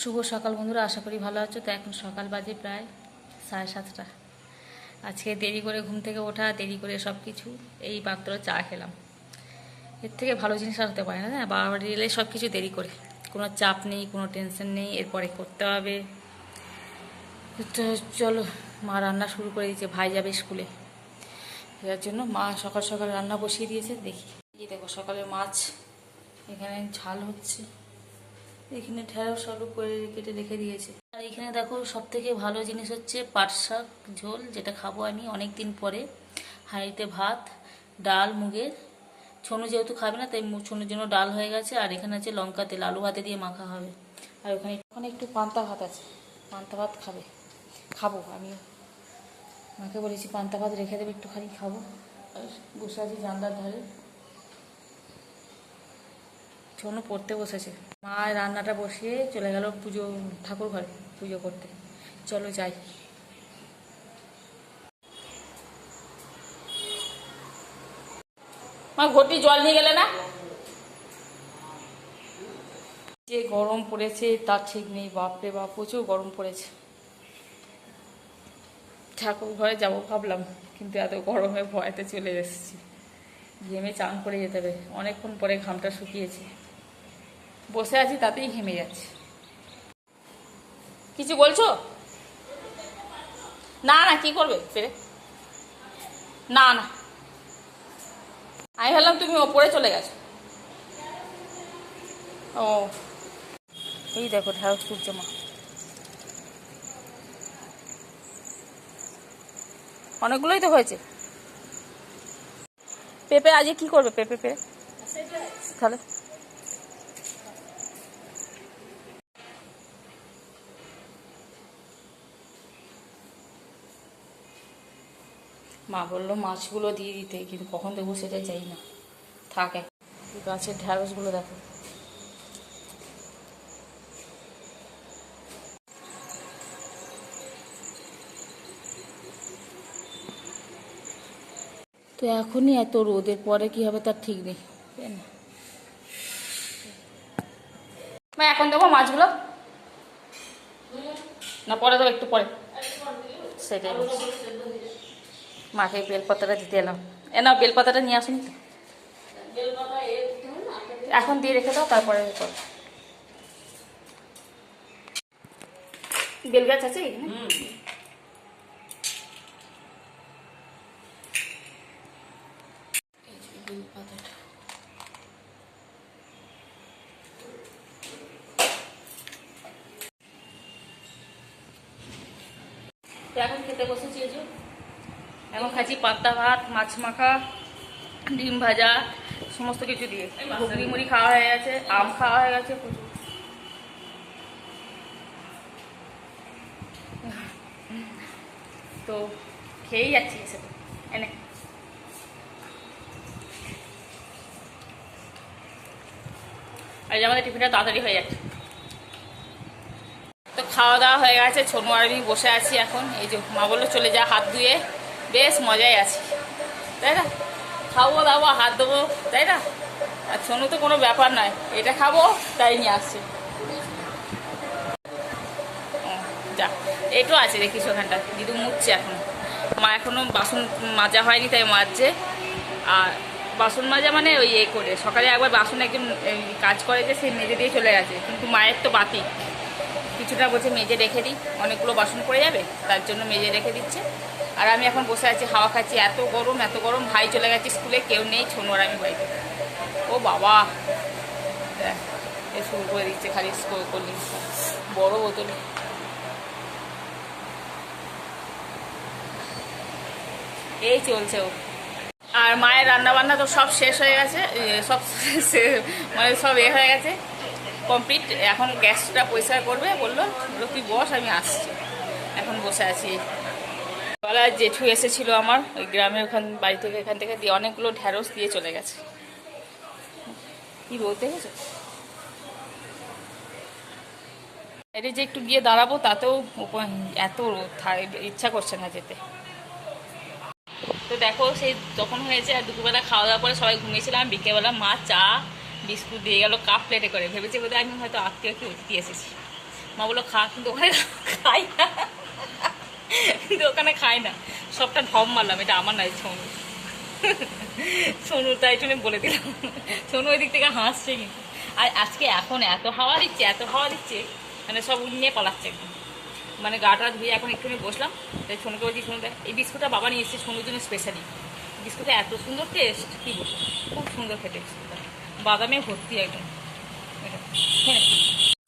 শুভ সকাল বন্ধুরা, আশা করি ভালো আছো। তো এখন সকাল বাজে প্রায় 7:30। আজকে দেরি করে ঘুম থেকে ওঠা, দেরি করে সব কিছু, এই মাত্র চা খেলাম। এর থেকে ভালো জিনিস আর হতে পারে না। বাড়ি এলে সব কিছু দেরি করে, কোনো চাপ নেই, কোনো টেনশন নেই, এরপরে করতে হবে। তো চলো, মা রান্না শুরু করে দিয়েছে, ভাই যাবে স্কুলে, যার জন্য মা সকাল সকাল রান্না বসিয়ে দিয়েছে। দেখি, এই দেখো সকালে মাছ এখানে ঝাল হচ্ছে, এখানে ঢেঁড়স আলু করে কেটে রেখে দিয়েছে। আর এখানে দেখো সব থেকে ভালো জিনিস হচ্ছে পাট শাক ঝোল, যেটা খাবো আমি অনেক দিন পরে। হাঁড়িতে ভাত, ডাল মুগের, ছোনু যেহেতু খাবে না তাই ছোনুর জন্য ডাল হয়ে গেছে। আর এখানে আছে লঙ্কা তেল, আলু ভাতে দিয়ে মাখা হবে। আর ওখানে একটু পান্তা ভাত আছে, পান্তা ভাত খাবো আমি। মাকে বলেছি পান্তা ভাত রেখে দেবে, একটুখানি খাবো। আর বসে আছি জানলার ধারে, ছোনু পড়তে বসেছে। মা রান্নাটা বসিয়ে চলে গেল ঠাকুর ঘরে পুজো করতে। চলো যাই। মা ঘটি জল নিয়ে গেলে না? যে গরম পড়েছে তার ঠিক নেই, বাপরে বাপ, প্রচুর গরম পড়েছে। ঠাকুর ঘরে যাবো ভাবলাম, কিন্তু এত গরমে ভয়তে চলে এসেছি। ঘেমে চান করে যেতে হবে, অনেকক্ষণ পরে ঘামটা শুকিয়েছে। বসে আছি তাতেই ঘেমে যাচ্ছে। কিছু বলছো? না না, কি করবে ফিরে? না না, আমি ভাবলাম তুমি ওপরে চলে গেছো। ও, এই দেখো ঢেঁড়স তুলছে মা। অনেকগুলোই তো হয়েছে। পেঁপে আজকে কি করবে? পেঁপে তাহলে মা বললো মাছগুলো দিয়ে দিতে, কিন্তু কখন দেবো সেটাই চাই না। থাক, গাছের ঢ্যাঁড়সগুলো দেখো। তো এখনই এত রোদের পরে কি হবে তার ঠিক নেই। মা এখন দেবো মাছগুলো না পরে দেবো? একটু পরে। সেটাই মাকে বেলপাতাটা দিতে এলাম। নাও বেলপাতাটা নিয়ে আসুন তো, এখন দিয়ে রেখে দাও, তারপরে বেল গাছ আছে এখানে। এখন খেতে বসেছি, এই যে এখন খাচ্ছি পান্তা ভাত, মাছ মাখা, ডিম ভাজা, সমস্ত কিছু দিয়ে। ঘুগনি মুড়ি খাওয়া হয়ে গেছে, আম খাওয়া হয়ে গেছে প্রচুর। তো খেয়েই যাচ্ছি সেটা এনে। আর আমাদের টিফিনটা তাড়াতাড়ি হয়ে যাচ্ছে। তো খাওয়া দাওয়া হয়ে গেছে, ছোনু আর আমি বসে আছি এখন। এই যে মা বললো চলে যা হাত ধুয়ে, বেশ মজাই আছি, তাই না? খাবো দাবো, হাত দেবো, তাই না? আর ছোনু তো কোনো ব্যাপার নয়, এটা খাবো তাই নিয়ে আসছে। যা, এটাও আছে দেখিস ওখানটা, দিদু মুছছে এখন। মা এখনো বাসন মাজা হয়নি তাই মাজছে। আর বাসন মাজা মানে ওই করে সকালে একবার বাসন একজন কাজ করে যে সে মেজে দিয়ে চলে গেছে, কিন্তু মায়ের তো বাতি কিছুটা বলছে মেজে রেখে দিই, অনেকগুলো বাসন পড়ে যাবে, তার জন্য মেজে রেখে দিচ্ছে। আর আমি এখন বসে আছি, হাওয়া খাচ্ছি। এত গরম এত গরম, ভাই চলে গেছে স্কুলে, কেউ নেই, ছোনু আর আমি বাড়িতে। ও বাবা, এ শুরু করে দিচ্ছে খালি করলি বড় বোতলে। এই চলছে ও। আর মায়ের রান্না বান্না তো সব শেষ হয়ে গেছে, সব মানে সব হয়ে গেছে, কমপ্লিট। এখন গ্যাসটা পরিষ্কার করবে বললো তুই বস, আমি আসছি। এখন বসে আছি। বলা জেঠু এসেছিল আমার ওই গ্রামের বাড়ি থেকে, এখান থেকে দিয়ে অনেকগুলো ঢ্যাঁড়স দিয়ে চলে গেছে। কি বলতে গেছে এটা যে একটু গিয়ে দাঁড়াবো, তাতেও এত ইচ্ছা করছে না যেতে। তো দেখো সেই তখন হয়েছে, আর দুপুরবেলা খাওয়া দাওয়ার পরে সবাই ঘুমিয়েছিলাম। বিকেলবেলা মা চা বিস্কুট দিয়ে গেল কাপ প্লেটে করে, ভেবেছি বোধহয় আমি হয়তো আত্মীয় কি অতিথি এসেছি। মা বললো খা, কিন্তু ওখানে খাই না, কিন্তু ওখানে খাই না, সবটা ঢপ মারলাম, এটা আমার নাই, সোনু সোনু, তাই জন্য বলে দিলাম। সোনু ওই দিক থেকে হাসছে কিন্তু। আর আজকে এখন এত হাওয়া দিচ্ছে, এত হাওয়া দিচ্ছে, মানে সব উড়িয়ে পালাচ্ছে একদম। মানে গাটা ধুয়ে এখন একটুখানি বসলাম, তাই সোনুকে বলছি, সোনু দেখ এই বিস্কুটটা বাবা নিয়ে এসেছে সোনুর জন্য স্পেশালি। বিস্কুটটা এত সুন্দর টেস্ট, কী বলবো, খুব সুন্দর খেতে বিস্কুটটা, বাদামে ভর্তি একদম। হ্যাঁ,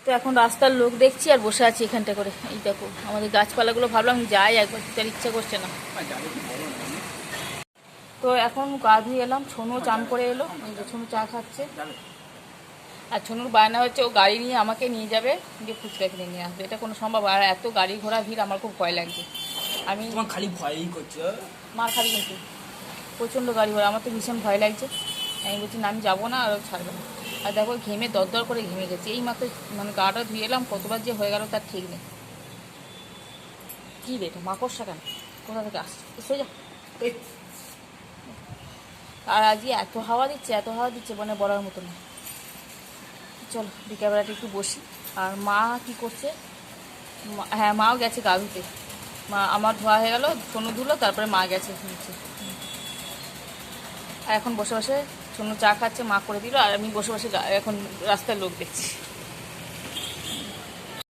তো এখন রাস্তার লোক দেখছি আর বসে আছি এখানটা করে। এই দেখো আমাদের গাছপালাগুলো, ভাবলাম যাই একবার, তার ইচ্ছা করছে না। তো এখন গা ধুয়ে এলাম, ছোনু চান করে এলো, এই যে ছোনু চা খাচ্ছে। আর ছোনুর বায়না হচ্ছে ও গাড়ি নিয়ে আমাকে নিয়ে যাবে, গিয়ে ফুচকা কিনে নিয়ে আসবে। এটা কোনো সম্ভব? আর এত গাড়ি ঘোড়া ভিড়, আমার খুব ভয় লাগছে। আমি খালি ভয়ই করছো, মার খাবি কিন্তু, প্রচণ্ড গাড়ি ঘোড়া, আমার তো ভীষণ ভয় লাগছে। আমি বলছি না, আমি যাবো না, আর ছাড়বে না। আর দেখো ঘেমে দরদর করে ঘেমে গেছে, এই মাত্র মানে গাটা ধুয়ে এলাম, কতবার যে হয়ে গেল তার ঠিক নেই। কী রে এটা মাকড়সা কেন, কোথা থেকে আসছে, এসে যা। আর আজকে এত হাওয়া দিচ্ছে, এত হাওয়া দিচ্ছে, মানে বলার মতো না। চলো বিকেলবেলাটা একটু বসি। আর মা কি করছে? হ্যাঁ, মাও গেছে গা ধুতে। মা, আমার ধোয়া হয়ে গেল, সোনু ধুলো, তারপরে মা গেছে নিচে। আর এখন বসে বসে সোনু চা খাচ্ছে, মা করে দিল, আর আমি বসে বসে এখন রাস্তার লোক দেখছি।